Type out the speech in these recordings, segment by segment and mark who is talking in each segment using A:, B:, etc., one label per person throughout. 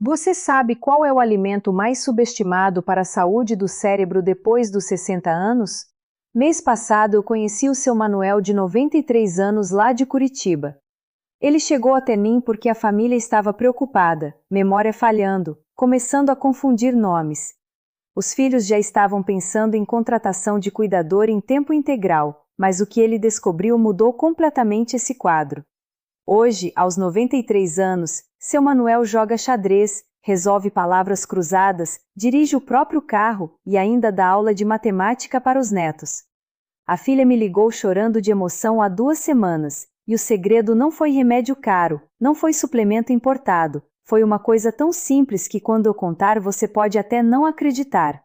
A: Você sabe qual é o alimento mais subestimado para a saúde do cérebro depois dos 60 anos? Mês passado eu conheci o seu Manuel de 93 anos lá de Curitiba. Ele chegou até mim porque a família estava preocupada, memória falhando, começando a confundir nomes. Os filhos já estavam pensando em contratação de cuidador em tempo integral, mas o que ele descobriu mudou completamente esse quadro. Hoje, aos 93 anos, seu Manuel joga xadrez, resolve palavras cruzadas, dirige o próprio carro e ainda dá aula de matemática para os netos. A filha me ligou chorando de emoção há 2 semanas, e o segredo não foi remédio caro, não foi suplemento importado, foi uma coisa tão simples que quando eu contar você pode até não acreditar.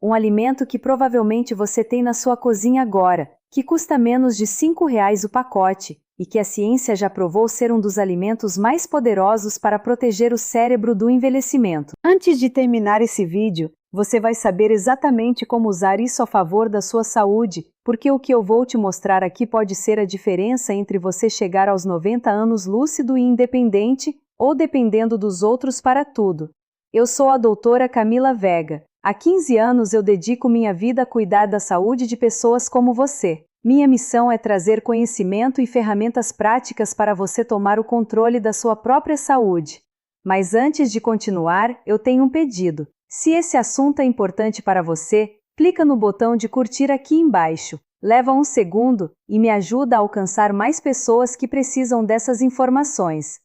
A: Um alimento que provavelmente você tem na sua cozinha agora, que custa menos de R$ 5 o pacote, e que a ciência já provou ser um dos alimentos mais poderosos para proteger o cérebro do envelhecimento. Antes de terminar esse vídeo, você vai saber exatamente como usar isso a favor da sua saúde, porque o que eu vou te mostrar aqui pode ser a diferença entre você chegar aos 90 anos lúcido e independente, ou dependendo dos outros para tudo. Eu sou a doutora Camila Vega. Há 15 anos eu dedico minha vida a cuidar da saúde de pessoas como você. Minha missão é trazer conhecimento e ferramentas práticas para você tomar o controle da sua própria saúde. Mas antes de continuar, eu tenho um pedido. Se esse assunto é importante para você, clica no botão de curtir aqui embaixo. Leva 1 segundo e me ajuda a alcançar mais pessoas que precisam dessas informações.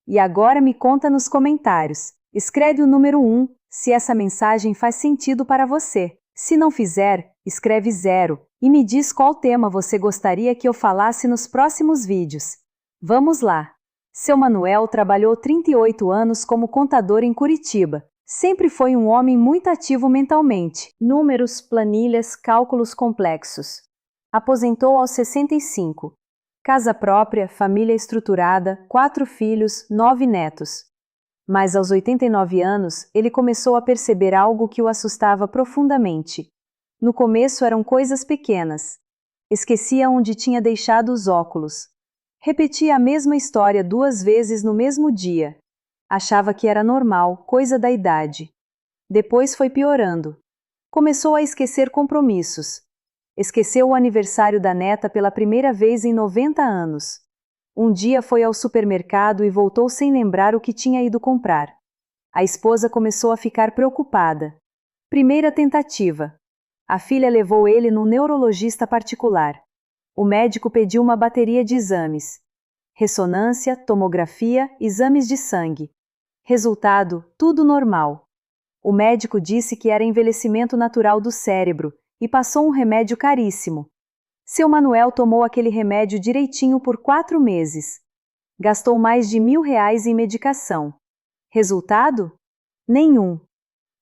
A: E agora me conta nos comentários. Escreve o número 1, se essa mensagem faz sentido para você. Se não fizer, escreve 0 e me diz qual tema você gostaria que eu falasse nos próximos vídeos. Vamos lá! Seu Manuel trabalhou 38 anos como contador em Curitiba. Sempre foi um homem muito ativo mentalmente. Números, planilhas, cálculos complexos. Aposentou aos 65. Casa própria, família estruturada, 4 filhos, 9 netos. Mas aos 89 anos, ele começou a perceber algo que o assustava profundamente. No começo eram coisas pequenas. Esquecia onde tinha deixado os óculos. Repetia a mesma história 2 vezes no mesmo dia. Achava que era normal, coisa da idade. Depois foi piorando. Começou a esquecer compromissos. Esqueceu o aniversário da neta pela primeira vez em 90 anos. Um dia foi ao supermercado e voltou sem lembrar o que tinha ido comprar. A esposa começou a ficar preocupada. Primeira tentativa. A filha levou ele num neurologista particular. O médico pediu uma bateria de exames. Ressonância, tomografia, exames de sangue. Resultado, tudo normal. O médico disse que era envelhecimento natural do cérebro e passou um remédio caríssimo. Seu Manuel tomou aquele remédio direitinho por 4 meses. Gastou mais de R$ 1.000 em medicação. Resultado? Nenhum.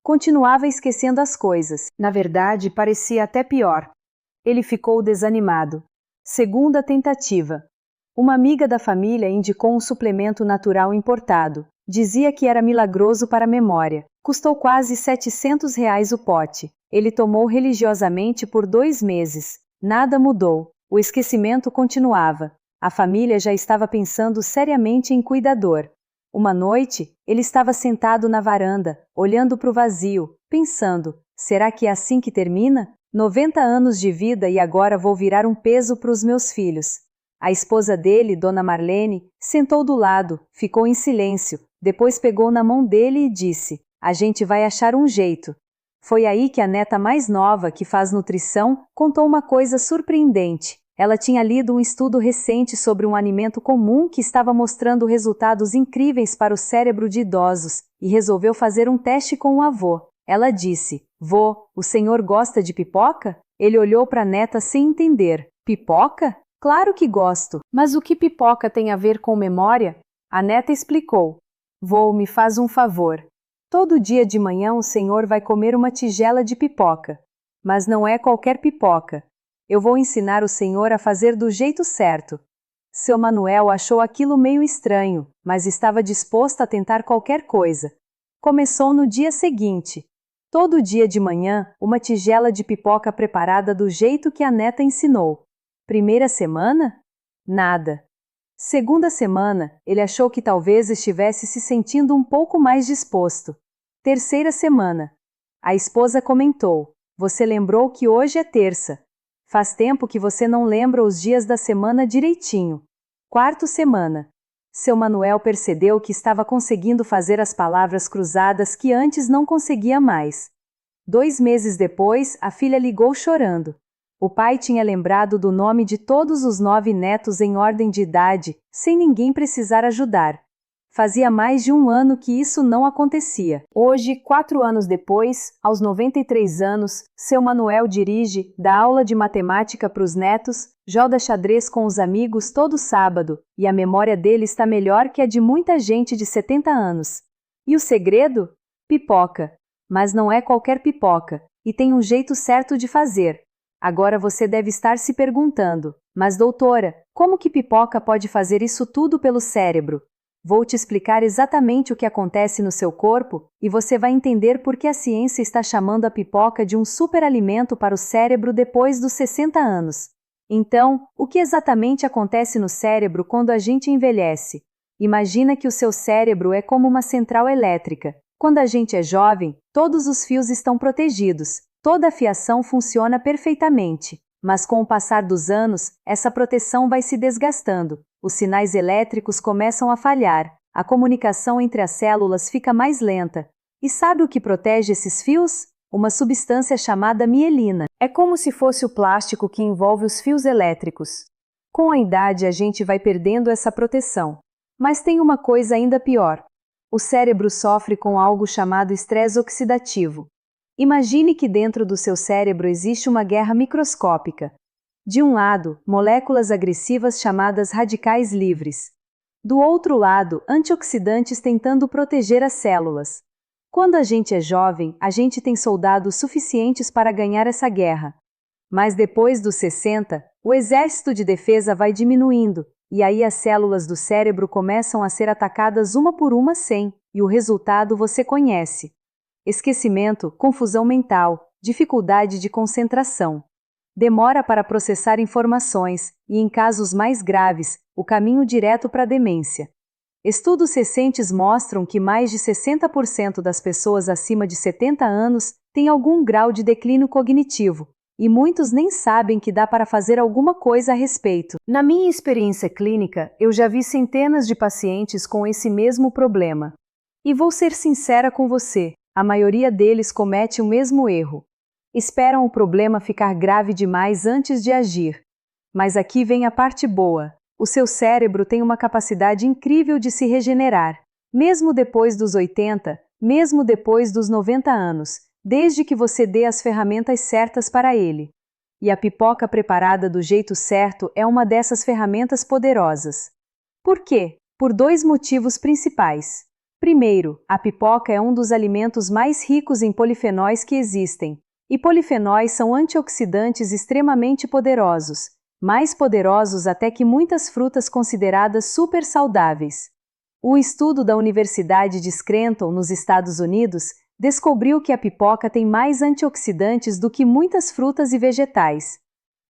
A: Continuava esquecendo as coisas. Na verdade, parecia até pior. Ele ficou desanimado. Segunda tentativa. Uma amiga da família indicou um suplemento natural importado. Dizia que era milagroso para a memória. Custou quase R$ 700 o pote. Ele tomou religiosamente por 2 meses. Nada mudou. O esquecimento continuava. A família já estava pensando seriamente em cuidador. Uma noite, ele estava sentado na varanda, olhando para o vazio, pensando: será que é assim que termina? 90 anos de vida e agora vou virar um peso para os meus filhos. A esposa dele, Dona Marlene, sentou do lado, ficou em silêncio, depois pegou na mão dele e disse: a gente vai achar um jeito. Foi aí que a neta mais nova, que faz nutrição, contou uma coisa surpreendente. Ela tinha lido um estudo recente sobre um alimento comum que estava mostrando resultados incríveis para o cérebro de idosos, e resolveu fazer um teste com o avô. Ela disse: vô, o senhor gosta de pipoca? Ele olhou para a neta sem entender. Pipoca? Claro que gosto. Mas o que pipoca tem a ver com memória? A neta explicou. Vô, me faz um favor. Todo dia de manhã o senhor vai comer uma tigela de pipoca. Mas não é qualquer pipoca. Eu vou ensinar o senhor a fazer do jeito certo. Seu Manuel achou aquilo meio estranho, mas estava disposto a tentar qualquer coisa. Começou no dia seguinte. Todo dia de manhã, uma tigela de pipoca preparada do jeito que a neta ensinou. Primeira semana? Nada. Segunda semana, ele achou que talvez estivesse se sentindo um pouco mais disposto. Terceira semana. A esposa comentou: "Você lembrou que hoje é terça. Faz tempo que você não lembra os dias da semana direitinho." Quarta semana. Seu Manuel percebeu que estava conseguindo fazer as palavras cruzadas que antes não conseguia mais. 2 meses depois, a filha ligou chorando. O pai tinha lembrado do nome de todos os 9 netos em ordem de idade, sem ninguém precisar ajudar. Fazia mais de 1 ano que isso não acontecia. Hoje, 4 anos depois, aos 93 anos, seu Manuel dirige, dá aula de matemática para os netos, joga xadrez com os amigos todo sábado, e a memória dele está melhor que a de muita gente de 70 anos. E o segredo? Pipoca. Mas não é qualquer pipoca, e tem um jeito certo de fazer. Agora você deve estar se perguntando: "Mas doutora, como que pipoca pode fazer isso tudo pelo cérebro?" Vou te explicar exatamente o que acontece no seu corpo, e você vai entender por que a ciência está chamando a pipoca de um superalimento para o cérebro depois dos 60 anos. Então, o que exatamente acontece no cérebro quando a gente envelhece? Imagina que o seu cérebro é como uma central elétrica. Quando a gente é jovem, todos os fios estão protegidos, toda a fiação funciona perfeitamente. Mas com o passar dos anos, essa proteção vai se desgastando, os sinais elétricos começam a falhar, a comunicação entre as células fica mais lenta. E sabe o que protege esses fios? Uma substância chamada mielina. É como se fosse o plástico que envolve os fios elétricos. Com a idade, a gente vai perdendo essa proteção. Mas tem uma coisa ainda pior. O cérebro sofre com algo chamado estresse oxidativo. Imagine que dentro do seu cérebro existe uma guerra microscópica. De um lado, moléculas agressivas chamadas radicais livres. Do outro lado, antioxidantes tentando proteger as células. Quando a gente é jovem, a gente tem soldados suficientes para ganhar essa guerra. Mas depois dos 60, o exército de defesa vai diminuindo, e aí as células do cérebro começam a ser atacadas uma por uma e o resultado você conhece. Esquecimento, confusão mental, dificuldade de concentração. Demora para processar informações e, em casos mais graves, o caminho direto para a demência. Estudos recentes mostram que mais de 60% das pessoas acima de 70 anos têm algum grau de declínio cognitivo, e muitos nem sabem que dá para fazer alguma coisa a respeito. Na minha experiência clínica, eu já vi centenas de pacientes com esse mesmo problema. E vou ser sincera com você. A maioria deles comete o mesmo erro. Esperam o problema ficar grave demais antes de agir. Mas aqui vem a parte boa. O seu cérebro tem uma capacidade incrível de se regenerar, mesmo depois dos 80, mesmo depois dos 90 anos, desde que você dê as ferramentas certas para ele. E a pipoca preparada do jeito certo é uma dessas ferramentas poderosas. Por quê? Por 2 motivos principais. Primeiro, a pipoca é um dos alimentos mais ricos em polifenóis que existem, e polifenóis são antioxidantes extremamente poderosos, mais poderosos até que muitas frutas consideradas super saudáveis. O estudo da Universidade de Scranton, nos Estados Unidos, descobriu que a pipoca tem mais antioxidantes do que muitas frutas e vegetais.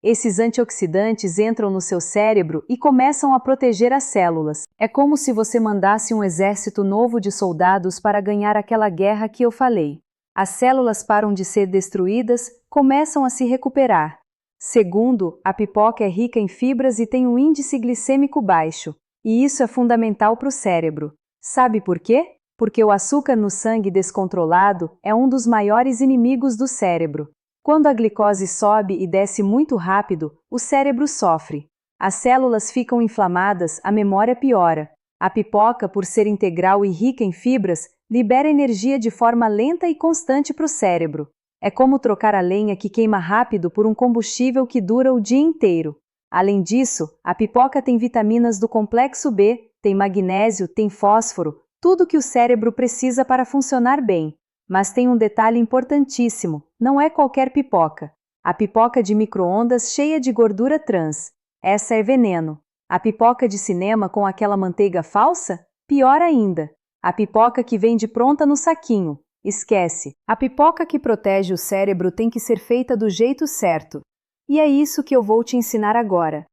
A: Esses antioxidantes entram no seu cérebro e começam a proteger as células. É como se você mandasse um exército novo de soldados para ganhar aquela guerra que eu falei. As células param de ser destruídas, começam a se recuperar. Segundo, a pipoca é rica em fibras e tem um índice glicêmico baixo, e isso é fundamental para o cérebro. Sabe por quê? Porque o açúcar no sangue descontrolado é um dos maiores inimigos do cérebro. Quando a glicose sobe e desce muito rápido, o cérebro sofre. As células ficam inflamadas, a memória piora. A pipoca, por ser integral e rica em fibras, libera energia de forma lenta e constante para o cérebro. É como trocar a lenha que queima rápido por um combustível que dura o dia inteiro. Além disso, a pipoca tem vitaminas do complexo B, tem magnésio, tem fósforo, tudo que o cérebro precisa para funcionar bem. Mas tem um detalhe importantíssimo, não é qualquer pipoca. A pipoca de micro-ondas cheia de gordura trans. Essa é veneno. A pipoca de cinema com aquela manteiga falsa? Pior ainda. A pipoca que vende pronta no saquinho. Esquece. A pipoca que protege o cérebro tem que ser feita do jeito certo. E é isso que eu vou te ensinar agora.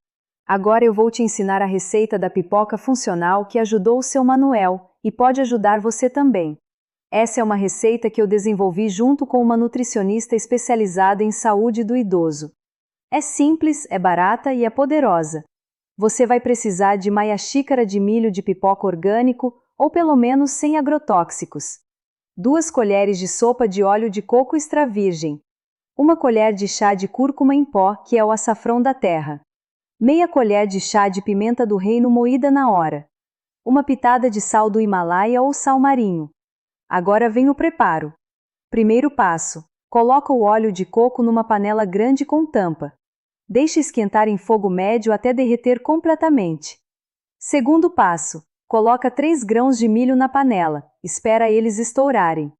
A: Agora eu vou te ensinar a receita da pipoca funcional que ajudou o seu Manuel e pode ajudar você também. Essa é uma receita que eu desenvolvi junto com uma nutricionista especializada em saúde do idoso. É simples, é barata e é poderosa. Você vai precisar de meia xícara de milho de pipoca orgânico ou pelo menos sem agrotóxicos. 2 colheres de sopa de óleo de coco extra virgem. 1 colher de chá de cúrcuma em pó, que é o açafrão da terra. Meia colher de chá de pimenta do reino moída na hora. 1 pitada de sal do Himalaia ou sal marinho. Agora vem o preparo. Primeiro passo: coloca o óleo de coco numa panela grande com tampa. Deixe esquentar em fogo médio até derreter completamente. Segundo passo: coloca 3 grãos de milho na panela, espera eles estourarem.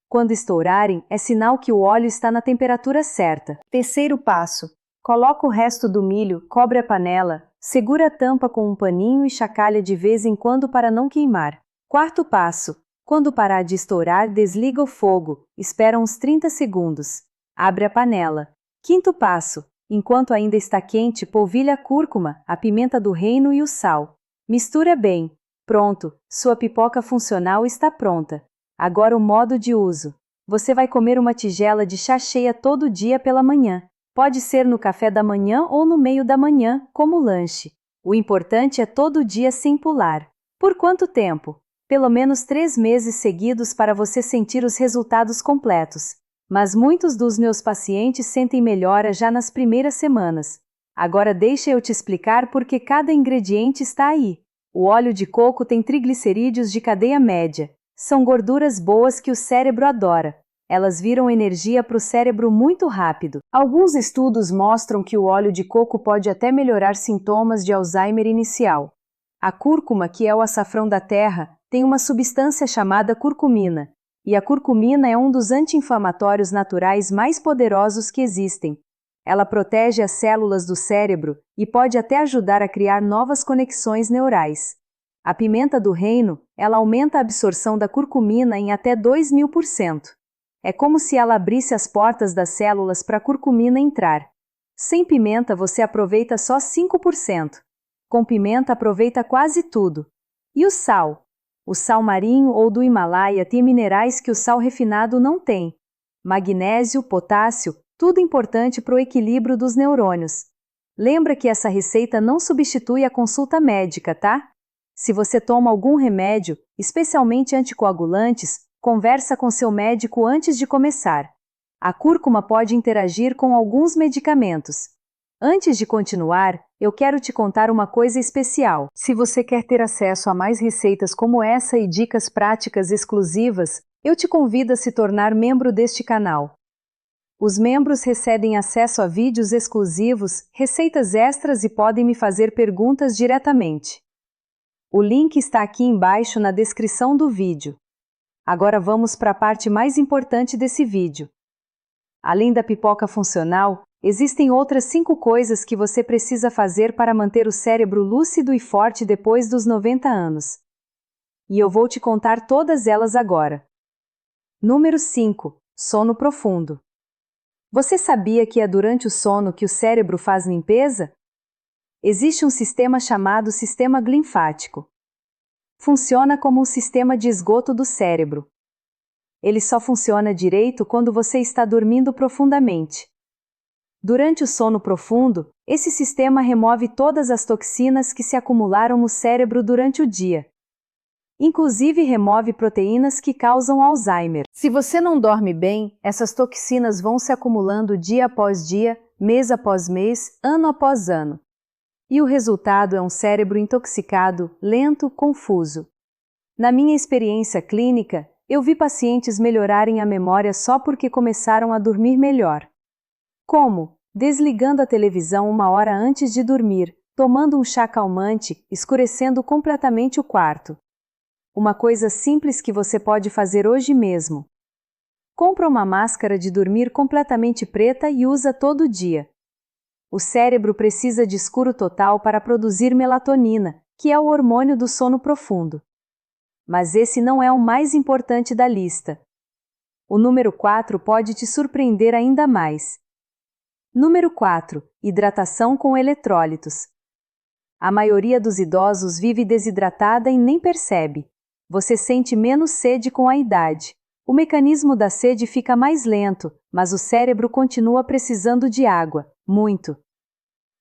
A: Quando estourarem, é sinal que o óleo está na temperatura certa. Terceiro passo: coloca o resto do milho, cobre a panela, segura a tampa com um paninho e chacoalha de vez em quando para não queimar. Quarto passo: quando parar de estourar, desliga o fogo, espera uns 30 segundos. Abre a panela. Quinto passo: enquanto ainda está quente, polvilha a cúrcuma, a pimenta do reino e o sal. Mistura bem. Pronto, sua pipoca funcional está pronta. Agora o modo de uso. Você vai comer uma tigela de chá cheia todo dia pela manhã. Pode ser no café da manhã ou no meio da manhã, como lanche. O importante é todo dia sem pular. Por quanto tempo? Pelo menos 3 meses seguidos para você sentir os resultados completos. Mas muitos dos meus pacientes sentem melhora já nas primeiras semanas. Agora deixa eu te explicar por que cada ingrediente está aí. O óleo de coco tem triglicerídeos de cadeia média. São gorduras boas que o cérebro adora. Elas viram energia para o cérebro muito rápido. Alguns estudos mostram que o óleo de coco pode até melhorar sintomas de Alzheimer inicial. A cúrcuma, que é o açafrão da terra, tem uma substância chamada curcumina. E a curcumina é um dos anti-inflamatórios naturais mais poderosos que existem. Ela protege as células do cérebro e pode até ajudar a criar novas conexões neurais. A pimenta do reino, ela aumenta a absorção da curcumina em até 2000%. É como se ela abrisse as portas das células para a curcumina entrar. Sem pimenta você aproveita só 5%. Com pimenta aproveita quase tudo. E o sal? O sal marinho ou do Himalaia tem minerais que o sal refinado não tem. Magnésio, potássio, tudo importante para o equilíbrio dos neurônios. Lembra que essa receita não substitui a consulta médica, tá? Se você toma algum remédio, especialmente anticoagulantes, conversa com seu médico antes de começar. A cúrcuma pode interagir com alguns medicamentos. Antes de continuar, eu quero te contar uma coisa especial. Se você quer ter acesso a mais receitas como essa e dicas práticas exclusivas, eu te convido a se tornar membro deste canal. Os membros recebem acesso a vídeos exclusivos, receitas extras e podem me fazer perguntas diretamente. O link está aqui embaixo na descrição do vídeo. Agora vamos para a parte mais importante desse vídeo. Além da pipoca funcional, existem outras 5 coisas que você precisa fazer para manter o cérebro lúcido e forte depois dos 90 anos. E eu vou te contar todas elas agora. Número 5. Sono profundo. Você sabia que é durante o sono que o cérebro faz limpeza? Existe um sistema chamado sistema linfático. Funciona como um sistema de esgoto do cérebro. Ele só funciona direito quando você está dormindo profundamente. Durante o sono profundo, esse sistema remove todas as toxinas que se acumularam no cérebro durante o dia. Inclusive remove proteínas que causam Alzheimer. Se você não dorme bem, essas toxinas vão se acumulando dia após dia, mês após mês, ano após ano. E o resultado é um cérebro intoxicado, lento, confuso. Na minha experiência clínica, eu vi pacientes melhorarem a memória só porque começaram a dormir melhor. Como? Desligando a televisão 1 hora antes de dormir, tomando um chá calmante, escurecendo completamente o quarto. Uma coisa simples que você pode fazer hoje mesmo. Compra uma máscara de dormir completamente preta e usa todo dia. O cérebro precisa de escuro total para produzir melatonina, que é o hormônio do sono profundo. Mas esse não é o mais importante da lista. O número 4 pode te surpreender ainda mais. Número 4. Hidratação com eletrólitos. A maioria dos idosos vive desidratada e nem percebe. Você sente menos sede com a idade. O mecanismo da sede fica mais lento, mas o cérebro continua precisando de água, muito.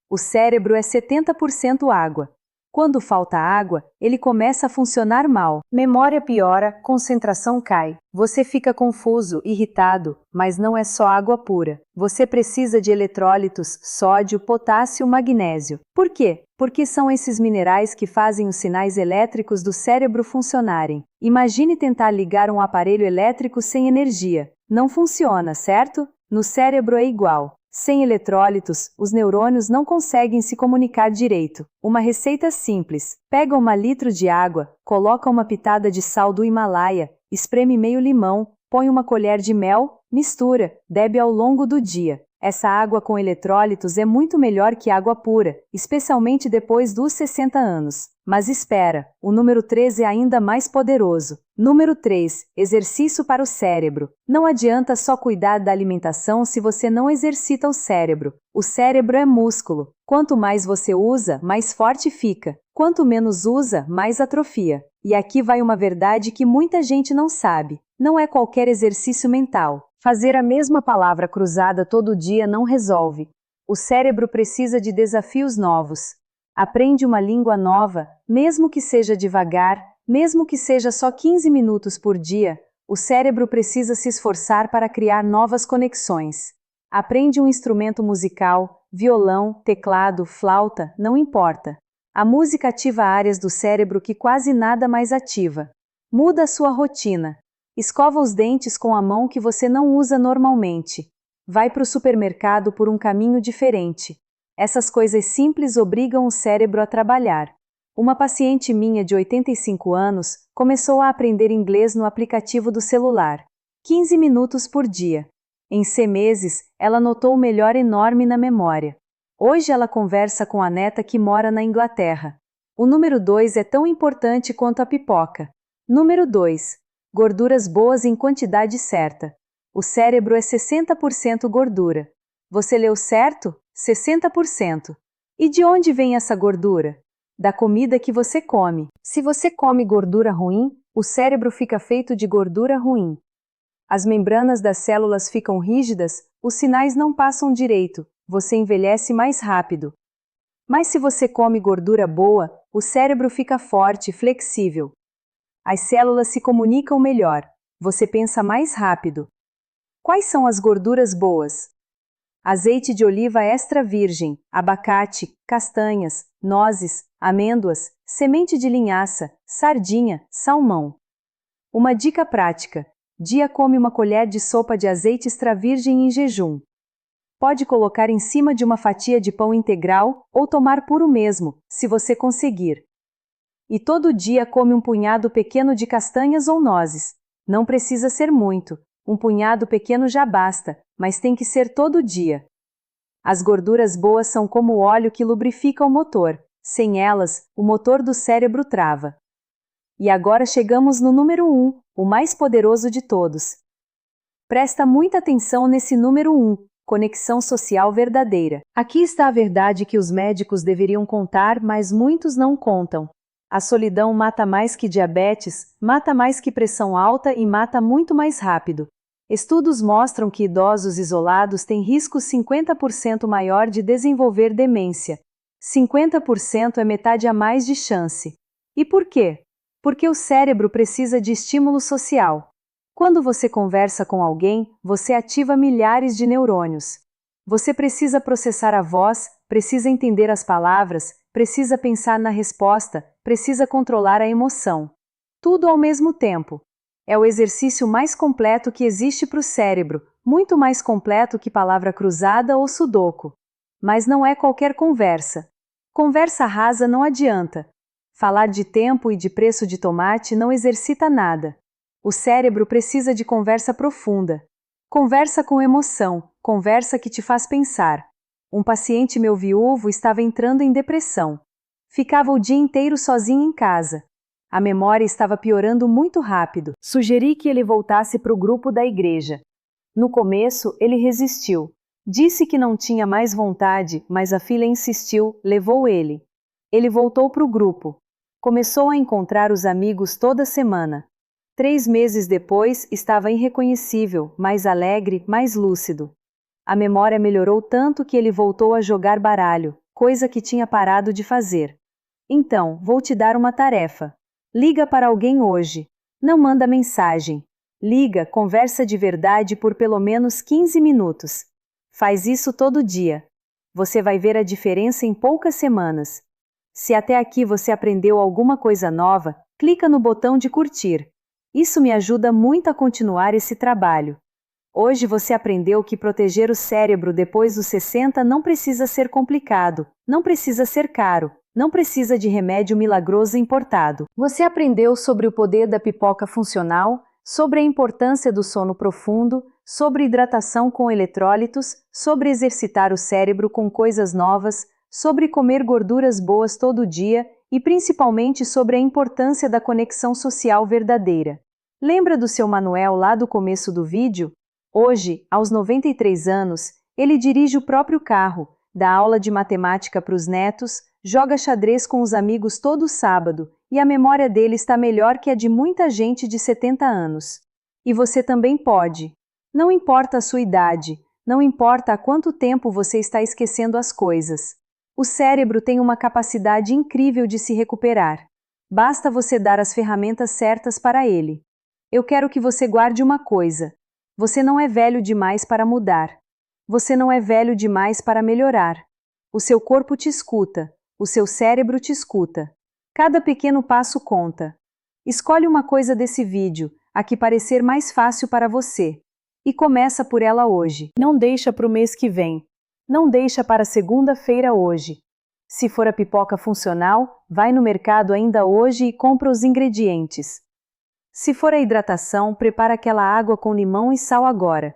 A: O cérebro é 70% água. Quando falta água, ele começa a funcionar mal. Memória piora, concentração cai. Você fica confuso, irritado, mas não é só água pura. Você precisa de eletrólitos, sódio, potássio, magnésio. Por quê? Porque são esses minerais que fazem os sinais elétricos do cérebro funcionarem. Imagine tentar ligar um aparelho elétrico sem energia. Não funciona, certo? No cérebro é igual. Sem eletrólitos, os neurônios não conseguem se comunicar direito. Uma receita simples. Pega 1 litro de água, coloca uma pitada de sal do Himalaia, espreme meio limão, põe uma colher de mel, mistura, bebe ao longo do dia. Essa água com eletrólitos é muito melhor que água pura, especialmente depois dos 60 anos. Mas espera, o número 3 é ainda mais poderoso. Número 3. Exercício para o cérebro. Não adianta só cuidar da alimentação se você não exercita o cérebro. O cérebro é músculo. Quanto mais você usa, mais forte fica. Quanto menos usa, mais atrofia. E aqui vai uma verdade que muita gente não sabe. Não é qualquer exercício mental. Fazer a mesma palavra cruzada todo dia não resolve. O cérebro precisa de desafios novos. Aprende uma língua nova, mesmo que seja devagar, mesmo que seja só 15 minutos por dia, o cérebro precisa se esforçar para criar novas conexões. Aprende um instrumento musical, violão, teclado, flauta, não importa. A música ativa áreas do cérebro que quase nada mais ativa. Muda a sua rotina. Escova os dentes com a mão que você não usa normalmente. Vai para o supermercado por um caminho diferente. Essas coisas simples obrigam o cérebro a trabalhar. Uma paciente minha de 85 anos começou a aprender inglês no aplicativo do celular. 15 minutos por dia. Em 6 meses, ela notou um melhor enorme na memória. Hoje ela conversa com a neta que mora na Inglaterra. O número 2 é tão importante quanto a pipoca. Número 2. Gorduras boas em quantidade certa. O cérebro é 60% gordura. Você leu certo? 60%. E de onde vem essa gordura? Da comida que você come. Se você come gordura ruim, o cérebro fica feito de gordura ruim. As membranas das células ficam rígidas, os sinais não passam direito, você envelhece mais rápido. Mas se você come gordura boa, o cérebro fica forte e flexível. As células se comunicam melhor, você pensa mais rápido. Quais são as gorduras boas? Azeite de oliva extra virgem, abacate, castanhas, nozes, amêndoas, semente de linhaça, sardinha, salmão. Uma dica prática: dia come 1 colher de sopa de azeite extra virgem em jejum. Pode colocar em cima de uma fatia de pão integral ou tomar puro mesmo, se você conseguir. E todo dia come um punhado pequeno de castanhas ou nozes. Não precisa ser muito, um punhado pequeno já basta, mas tem que ser todo dia. As gorduras boas são como o óleo que lubrifica o motor. Sem elas, o motor do cérebro trava. E agora chegamos no número 1, o mais poderoso de todos. Presta muita atenção nesse número 1, conexão social verdadeira. Aqui está a verdade que os médicos deveriam contar, mas muitos não contam. A solidão mata mais que diabetes, mata mais que pressão alta e mata muito mais rápido. Estudos mostram que idosos isolados têm risco 50% maior de desenvolver demência. 50% é metade a mais de chance. E por quê? Porque o cérebro precisa de estímulo social. Quando você conversa com alguém, você ativa milhares de neurônios. Você precisa processar a voz, precisa entender as palavras, precisa pensar na resposta, precisa controlar a emoção. Tudo ao mesmo tempo. É o exercício mais completo que existe para o cérebro, muito mais completo que palavra cruzada ou sudoku. Mas não é qualquer conversa. Conversa rasa não adianta. Falar de tempo e de preço de tomate não exercita nada. O cérebro precisa de conversa profunda. Conversa com emoção, conversa que te faz pensar. Um paciente meu viúvo estava entrando em depressão. Ficava o dia inteiro sozinho em casa. A memória estava piorando muito rápido. Sugeri que ele voltasse para o grupo da igreja. No começo, ele resistiu. Disse que não tinha mais vontade, mas a filha insistiu, levou ele. Ele voltou para o grupo. Começou a encontrar os amigos toda semana. 3 meses depois, estava irreconhecível, mais alegre, mais lúcido. A memória melhorou tanto que ele voltou a jogar baralho, coisa que tinha parado de fazer. Então, vou te dar uma tarefa. Liga para alguém hoje. Não manda mensagem. Liga, conversa de verdade por pelo menos 15 minutos. Faz isso todo dia. Você vai ver a diferença em poucas semanas. Se até aqui você aprendeu alguma coisa nova, clica no botão de curtir. Isso me ajuda muito a continuar esse trabalho. Hoje você aprendeu que proteger o cérebro depois dos 60 não precisa ser complicado, não precisa ser caro, não precisa de remédio milagroso importado. Você aprendeu sobre o poder da pipoca funcional, sobre a importância do sono profundo, sobre hidratação com eletrólitos, sobre exercitar o cérebro com coisas novas, sobre comer gorduras boas todo dia e principalmente sobre a importância da conexão social verdadeira. Lembra do seu Manuel lá do começo do vídeo? Hoje, aos 93 anos, ele dirige o próprio carro, dá aula de matemática para os netos, joga xadrez com os amigos todo sábado, e a memória dele está melhor que a de muita gente de 70 anos. E você também pode. Não importa a sua idade, não importa há quanto tempo você está esquecendo as coisas. O cérebro tem uma capacidade incrível de se recuperar. Basta você dar as ferramentas certas para ele. Eu quero que você guarde uma coisa. Você não é velho demais para mudar. Você não é velho demais para melhorar. O seu corpo te escuta. O seu cérebro te escuta. Cada pequeno passo conta. Escolhe uma coisa desse vídeo, a que parecer mais fácil para você. E começa por ela hoje. Não deixa para o mês que vem. Não deixa para segunda-feira hoje. Se for a pipoca funcional, vai no mercado ainda hoje e compra os ingredientes. Se for a hidratação, prepara aquela água com limão e sal agora.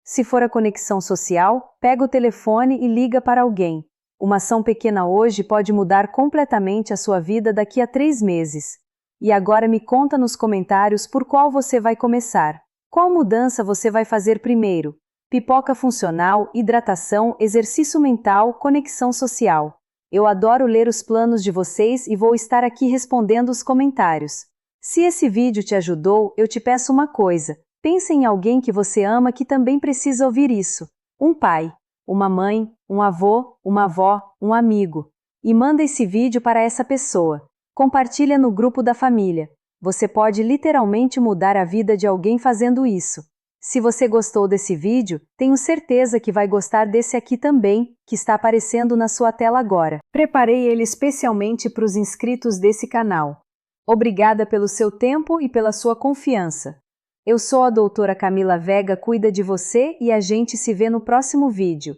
A: Se for a conexão social, pega o telefone e liga para alguém. Uma ação pequena hoje pode mudar completamente a sua vida daqui a 3 meses. E agora me conta nos comentários por qual você vai começar. Qual mudança você vai fazer primeiro? Pipoca funcional, hidratação, exercício mental, conexão social. Eu adoro ler os planos de vocês e vou estar aqui respondendo os comentários. Se esse vídeo te ajudou, eu te peço uma coisa. Pense em alguém que você ama que também precisa ouvir isso. Um pai, uma mãe, um avô, uma avó, um amigo. E manda esse vídeo para essa pessoa. Compartilha no grupo da família. Você pode literalmente mudar a vida de alguém fazendo isso. Se você gostou desse vídeo, tenho certeza que vai gostar desse aqui também, que está aparecendo na sua tela agora. Preparei ele especialmente para os inscritos desse canal. Obrigada pelo seu tempo e pela sua confiança. Eu sou a doutora Camila Vega, cuida de você e a gente se vê no próximo vídeo.